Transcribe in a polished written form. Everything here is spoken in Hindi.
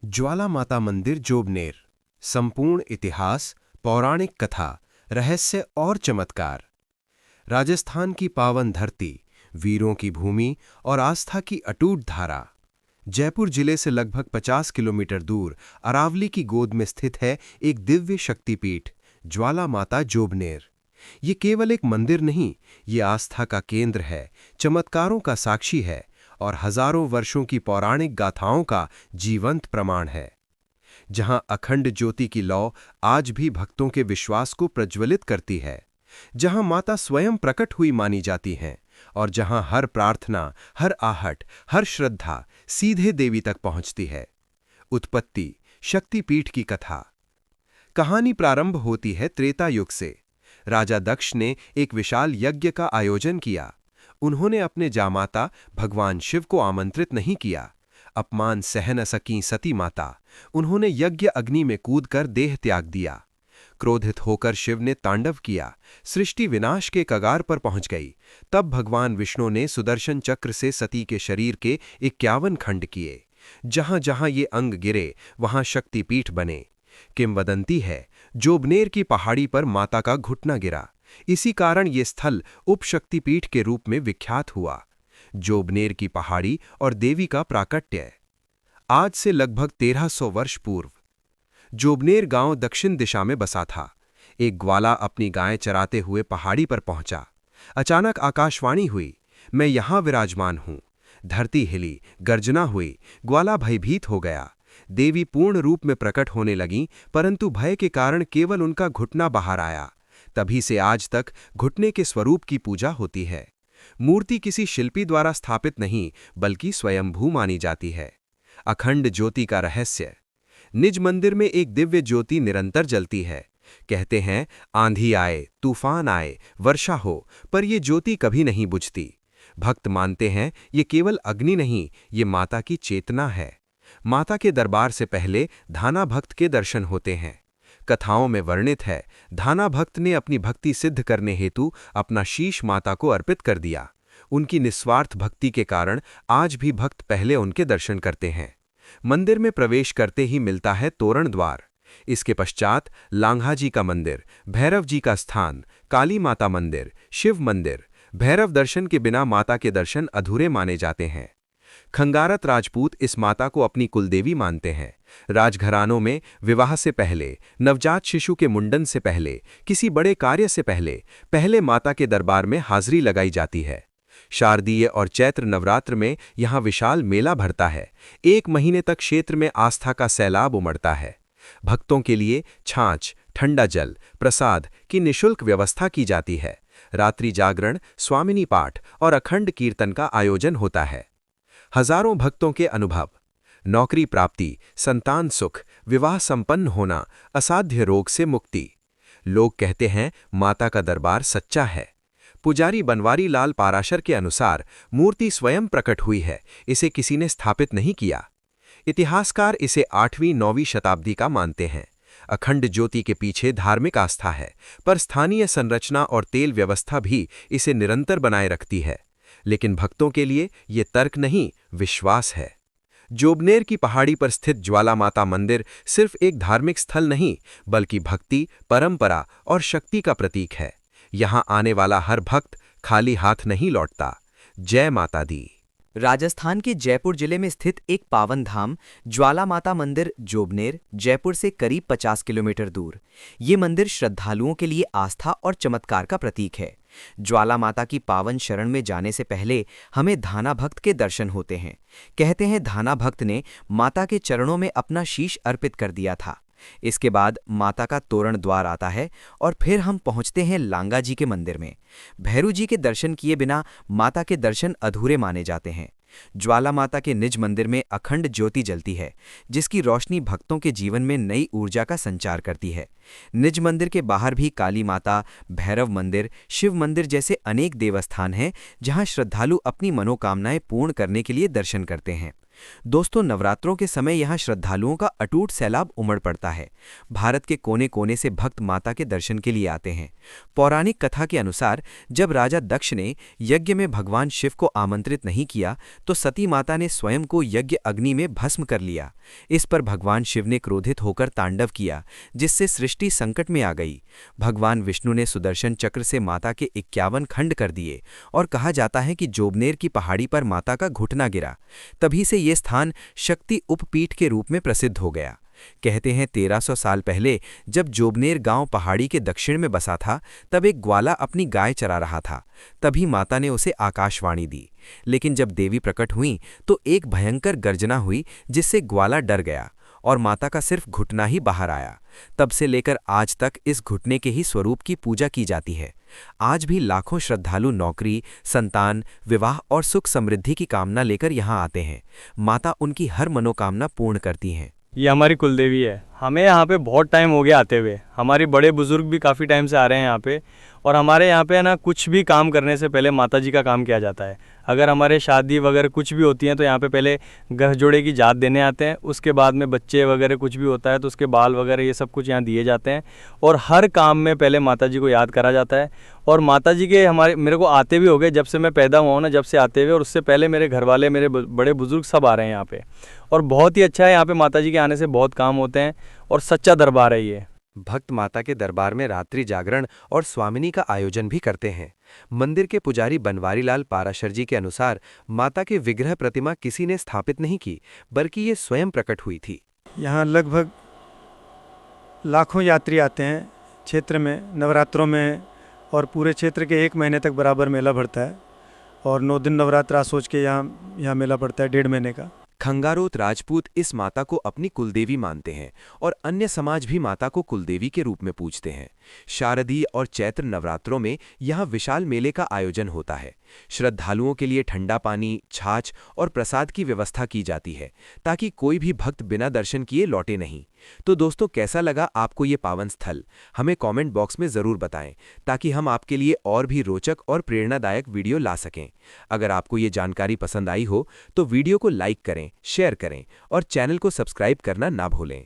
ज्वाला माता मंदिर जोबनेर। संपूर्ण इतिहास, पौराणिक कथा, रहस्य और चमत्कार। राजस्थान की पावन धरती, वीरों की भूमि और आस्था की अटूट धारा। जयपुर जिले से लगभग 50 किलोमीटर दूर अरावली की गोद में स्थित है एक दिव्य शक्तिपीठ, ज्वाला माता जोबनेर। ये केवल एक मंदिर नहीं, ये आस्था का केंद्र है, चमत्कारों का साक्षी है और हजारों वर्षों की पौराणिक गाथाओं का जीवंत प्रमाण है। जहां अखंड ज्योति की लौ आज भी भक्तों के विश्वास को प्रज्वलित करती है, जहां माता स्वयं प्रकट हुई मानी जाती हैं और जहां हर प्रार्थना, हर आहट, हर श्रद्धा सीधे देवी तक पहुंचती है। उत्पत्ति, शक्तिपीठ की कथा। कहानी प्रारंभ होती है त्रेता युग से। राजा दक्ष ने एक विशाल यज्ञ का आयोजन किया। उन्होंने अपने जामाता भगवान शिव को आमंत्रित नहीं किया। अपमान सह न सकी सती माता, उन्होंने यज्ञ अग्नि में कूदकर देह त्याग दिया। क्रोधित होकर शिव ने तांडव किया, सृष्टि विनाश के कगार पर पहुंच गई। तब भगवान विष्णु ने सुदर्शन चक्र से सती के शरीर के 51 खंड किए। जहां जहां ये अंग गिरे, वहां शक्तिपीठ बने। किंवदंती है, जोबनेर की पहाड़ी पर माता का घुटना गिरा। इसी कारण ये स्थल उपशक्तिपीठ के रूप में विख्यात हुआ। जोबनेर की पहाड़ी और देवी का प्राकट्य। आज से लगभग 1300 वर्ष पूर्व जोबनेर गांव दक्षिण दिशा में बसा था। एक ग्वाला अपनी गाय चराते हुए पहाड़ी पर पहुंचा। अचानक आकाशवाणी हुई, मैं यहां विराजमान हूं। धरती हिली, गर्जना हुई, ग्वाला भयभीत हो गया। देवी पूर्ण रूप में प्रकट होने लगीं, परंतु भय के कारण केवल उनका घुटना बाहर आया। तभी से आज तक घुटने के स्वरूप की पूजा होती है। मूर्ति किसी शिल्पी द्वारा स्थापित नहीं, बल्कि स्वयंभू मानी जाती है। अखंड ज्योति का रहस्य। निज मंदिर में एक दिव्य ज्योति निरंतर जलती है। कहते हैं, आंधी आए, तूफान आए, वर्षा हो, पर यह ज्योति कभी नहीं बुझती। भक्त मानते हैं ये केवल अग्नि नहीं, ये माता की चेतना है। माता के दरबार से पहले धाना भक्त के दर्शन होते हैं। कथाओं में वर्णित है, धाना भक्त ने अपनी भक्ति सिद्ध करने हेतु अपना शीश माता को अर्पित कर दिया। उनकी निस्वार्थ भक्ति के कारण आज भी भक्त पहले उनके दर्शन करते हैं। मंदिर में प्रवेश करते ही मिलता है तोरण द्वार। इसके पश्चात लांघा जी का मंदिर, भैरव जी का स्थान, काली माता मंदिर, शिव मंदिर। भैरव दर्शन के बिना माता के दर्शन अधूरे माने जाते हैं। खंगारत राजपूत इस माता को अपनी कुलदेवी मानते हैं। राजघरानों में विवाह से पहले, नवजात शिशु के मुंडन से पहले, किसी बड़े कार्य से पहले माता के दरबार में हाजिरी लगाई जाती है। शारदीय और चैत्र नवरात्र में यहाँ विशाल मेला भरता है। 1 महीने तक क्षेत्र में आस्था का सैलाब उमड़ता है। भक्तों के लिए छाछ, ठंडा जल, प्रसाद की निःशुल्क व्यवस्था की जाती है। रात्रि जागरण, स्वामिनी पाठ और अखंड कीर्तन का आयोजन होता है। हजारों भक्तों के अनुभव। नौकरी प्राप्ति, संतान सुख, विवाह संपन्न होना, असाध्य रोग से मुक्ति। लोग कहते हैं माता का दरबार सच्चा है। पुजारी बनवारी लाल पाराशर के अनुसार मूर्ति स्वयं प्रकट हुई है, इसे किसी ने स्थापित नहीं किया। इतिहासकार इसे 8वीं-9वीं शताब्दी का मानते हैं। अखंड ज्योति के पीछे धार्मिक आस्था है, पर स्थानीय संरचना और तेल व्यवस्था भी इसे निरंतर बनाए रखती है। लेकिन भक्तों के लिए ये तर्क नहीं, विश्वास है। जोबनेर की पहाड़ी पर स्थित ज्वाला माता मंदिर सिर्फ एक धार्मिक स्थल नहीं, बल्कि भक्ति, परंपरा और शक्ति का प्रतीक है। यहाँ आने वाला हर भक्त खाली हाथ नहीं लौटता। जय माता दी। राजस्थान के जयपुर जिले में स्थित एक पावन धाम ज्वाला माता मंदिर जोबनेर जयपुर से करीब 50 किलोमीटर दूर। ये मंदिर श्रद्धालुओं के लिए आस्था और चमत्कार का प्रतीक है। ज्वाला माता की पावन शरण में जाने से पहले हमें धाना भक्त के दर्शन होते हैं। कहते हैं धाना भक्त ने माता के चरणों में अपना शीश अर्पित कर दिया था। इसके बाद माता का तोरण द्वार आता है और फिर हम पहुंचते हैं लांगा जी के मंदिर में। भैरू जी के दर्शन किए बिना माता के दर्शन अधूरे माने जाते हैं। ज्वाला माता के निज मंदिर में अखंड ज्योति जलती है, जिसकी रोशनी भक्तों के जीवन में नई ऊर्जा का संचार करती है। निज मंदिर के बाहर भी काली माता, भैरव मंदिर, शिव मंदिर जैसे अनेक देवस्थान हैं, जहां श्रद्धालु अपनी मनोकामनाएं पूर्ण करने के लिए दर्शन करते हैं। दोस्तों, नवरात्रों के समय यहाँ श्रद्धालुओं का अटूट सैलाब उमड़ पड़ता है। भारत के कोने कोने से भक्त माता के दर्शन के लिए आते हैं। पौराणिक कथा के अनुसार जब राजा दक्ष ने यज्ञ में भगवान शिव को आमंत्रित नहीं किया तो सती माता ने स्वयं को यज्ञ अग्नि में भस्म कर लिया। इस पर भगवान शिव ने क्रोधित होकर तांडव किया, जिससे सृष्टि संकट में आ गई। भगवान विष्णु ने सुदर्शन चक्र से माता के 51 खंड कर दिए और कहा जाता है कि जोबनेर की पहाड़ी पर माता का घुटना गिरा। तभी से ये स्थान शक्ति उपपीठ के रूप में प्रसिद्ध हो गया। कहते हैं 1300 साल पहले जब जोबनेर गांव पहाड़ी के दक्षिण में बसा था, तब एक ग्वाला अपनी गाय चरा रहा था। तभी माता ने उसे आकाशवाणी दी। लेकिन जब देवी प्रकट हुई तो एक भयंकर गर्जना हुई, जिससे ग्वाला डर गया और माता का सिर्फ घुटना ही बाहर आया। तब से लेकर आज तक इस घुटने के ही स्वरूप की पूजा की जाती है। आज भी लाखों श्रद्धालु नौकरी, संतान, विवाह और सुख समृद्धि की कामना लेकर यहाँ आते हैं। माता उनकी हर मनोकामना पूर्ण करती हैं। ये हमारी कुलदेवी है। हमें यहाँ पे बहुत टाइम हो गया आते हुए। हमारे बड़े बुजुर्ग भी काफ़ी टाइम से आ रहे हैं यहाँ पे। और हमारे यहाँ पे ना कुछ भी काम करने से पहले माता जी का काम किया जाता है। अगर हमारे शादी वगैरह कुछ भी होती हैं तो यहाँ पे पहले घर जोड़े की जात देने आते हैं। उसके बाद में बच्चे वगैरह कुछ भी होता है तो उसके बाल वगैरह ये सब कुछ यहाँ दिए जाते हैं। और हर काम में पहले माता जी को याद करा जाता है। और माता जी के मेरे को आते भी हो गए जब से मैं पैदा हुआ हूँ ना, जब से आते हुए। और उससे पहले मेरे घर वाले, मेरे बड़े बुजुर्ग सब आ रहे हैं यहाँ पे। और बहुत ही अच्छा है यहाँ पे। माता जी के आने से बहुत काम होते हैं और सच्चा दरबार है ये। भक्त माता के दरबार में रात्रि जागरण और स्वामिनी का आयोजन भी करते हैं। मंदिर के पुजारी बनवारी लाल पाराशर जी के अनुसार माता के विग्रह प्रतिमा किसी ने स्थापित नहीं की, बल्कि ये स्वयं प्रकट हुई थी। यहाँ लगभग लाखों यात्री आते हैं क्षेत्र में नवरात्रों में, और पूरे क्षेत्र के 1 महीने तक बराबर मेला भरता है। और 9 दिन नवरात्रा सोच के यहाँ मेला पड़ता है 1.5 महीने का। खंगारोत राजपूत इस माता को अपनी कुलदेवी मानते हैं और अन्य समाज भी माता को कुलदेवी के रूप में पूजते हैं। शारदीय और चैत्र नवरात्रों में यहाँ विशाल मेले का आयोजन होता है। श्रद्धालुओं के लिए ठंडा पानी, छाछ और प्रसाद की व्यवस्था की जाती है ताकि कोई भी भक्त बिना दर्शन किए लौटे नहीं। तो दोस्तों, कैसा लगा आपको ये पावन स्थल? हमें कमेंट बॉक्स में ज़रूर बताएं ताकि हम आपके लिए और भी रोचक और प्रेरणादायक वीडियो ला सकें। अगर आपको ये जानकारी पसंद आई हो तो वीडियो को लाइक करें, शेयर करें और चैनल को सब्सक्राइब करना ना भूलें।